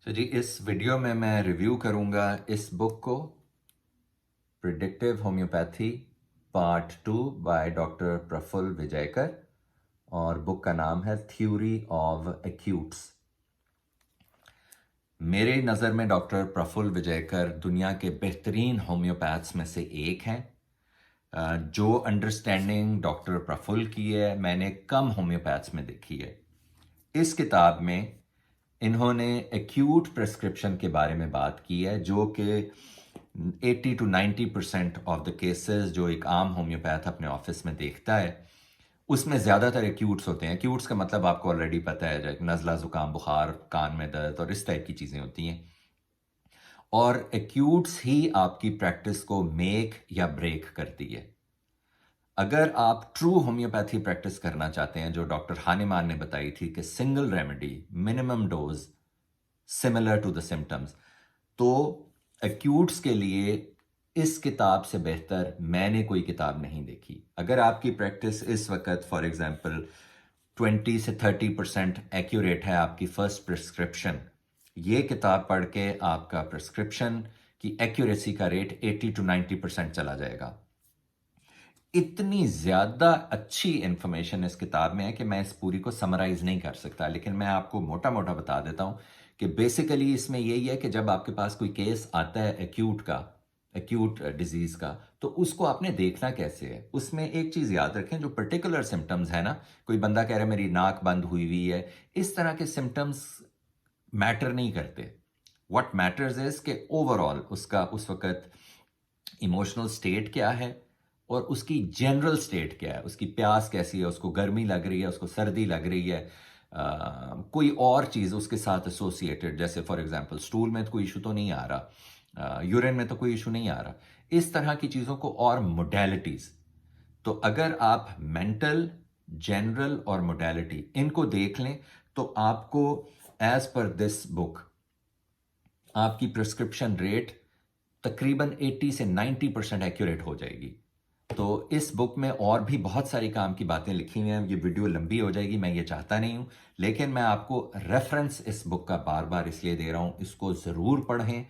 तो जी इस वीडियो में मैं रिव्यू करूंगा इस बुक को, predictive homeopathy part 2 by doctor Prafull Vijayakar, और बुक का नाम है थ्योरी ऑफ एक्यूट्स। मेरे नज़र में डॉक्टर प्रफुल्ल विजयकर दुनिया के बेहतरीन होम्योपैथ्स में से एक हैं। जो अंडरस्टैंडिंग डॉक्टर प्रफुल्ल की है मैंने कम होम्योपैथ्स में देखी है। इस किताब में इन्होंने एक्यूट प्रिस्क्रिप्शन के बारे में बात की है, जो कि 80 to 90% ऑफ द केसेस जो एक आम होम्योपैथ अपने ऑफिस में देखता है उसमें ज़्यादातर एक्यूट्स होते हैं। एक्यूट्स का मतलब आपको ऑलरेडी पता है, जैसे नज़ला, ज़ुकाम, बुखार, कान में दर्द और इस टाइप की चीज़ें होती हैं। और एक्यूट्स ही आपकी प्रैक्टिस को मेक या ब्रेक करती है। अगर आप ट्रू होम्योपैथी प्रैक्टिस करना चाहते हैं, जो डॉक्टर हानेमान ने बताई थी कि single remedy, minimum dose, similar to the symptoms, तो एक्यूट्स के लिए इस किताब से बेहतर मैंने कोई किताब नहीं देखी। अगर आपकी प्रैक्टिस इस वक्त फॉर एग्जांपल 20 से 30% एक्यूरेट है आपकी फर्स्ट प्रिस्क्रिप्शन, ये किताब पढ़ के आपका प्रिस्क्रिप्शन की एक्यूरेसी का रेट 80 to 90% चला जाएगा। इतनी ज़्यादा अच्छी इंफॉर्मेशन इस किताब में है कि मैं इस पूरी को समराइज़ नहीं कर सकता, लेकिन मैं आपको मोटा-मोटा बता देता हूँ कि बेसिकली इसमें यही है कि जब आपके पास कोई केस आता है एक्यूट डिज़ीज़ का, तो उसको आपने देखना कैसे है। उसमें एक चीज़ याद रखें, जो पर्टिकुलर सिम्पटम्स है ना, कोई बंदा कह रहा है मेरी नाक बंद हुई हुई है, इस तरह के सिम्पटम्स मैटर नहीं करते। व्हाट मैटर्स इज़ कि ओवरऑल उसका उस वक़्त इमोशनल स्टेट क्या है और उसकी जनरल स्टेट क्या है, उसकी प्यास कैसी है, उसको गर्मी लग रही है, उसको सर्दी लग रही है, कोई और चीज़ उसके साथ एसोसिएटेड, जैसे फॉर एग्जांपल स्टूल में तो कोई इशू तो नहीं आ रहा, यूरिन में तो कोई इशू नहीं आ रहा, इस तरह की चीज़ों को, और मोडेलिटीज़। तो अगर आप मेंटल, जनरल और मोडेलिटी इनको देख लें तो आपको एज पर दिस बुक आपकी प्रिस्क्रिप्शन रेट तकरीबन 80 से 90% एक्यूरेट हो जाएगी। तो इस बुक में और भी बहुत सारी काम की बातें लिखी हुई हैं। ये वीडियो लंबी हो जाएगी, मैं ये चाहता नहीं हूँ, लेकिन मैं आपको रेफरेंस इस बुक का बार बार इसलिए दे रहा हूँ, इसको ज़रूर पढ़ें।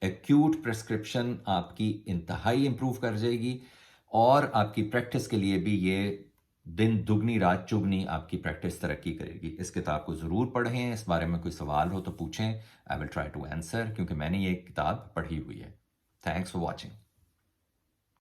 एक्यूट प्रिस्क्रिप्शन आपकी इंतहाई इंप्रूव कर जाएगी, और आपकी प्रैक्टिस के लिए भी ये दिन दुगनी रात चुगनी आपकी प्रैक्टिस तरक्की करेगी। इस किताब को ज़रूर पढ़ें। इस बारे में कोई सवाल हो तो पूछें, I will try to answer, क्योंकि मैंने ये किताब पढ़ी हुई है। Thanks for watching.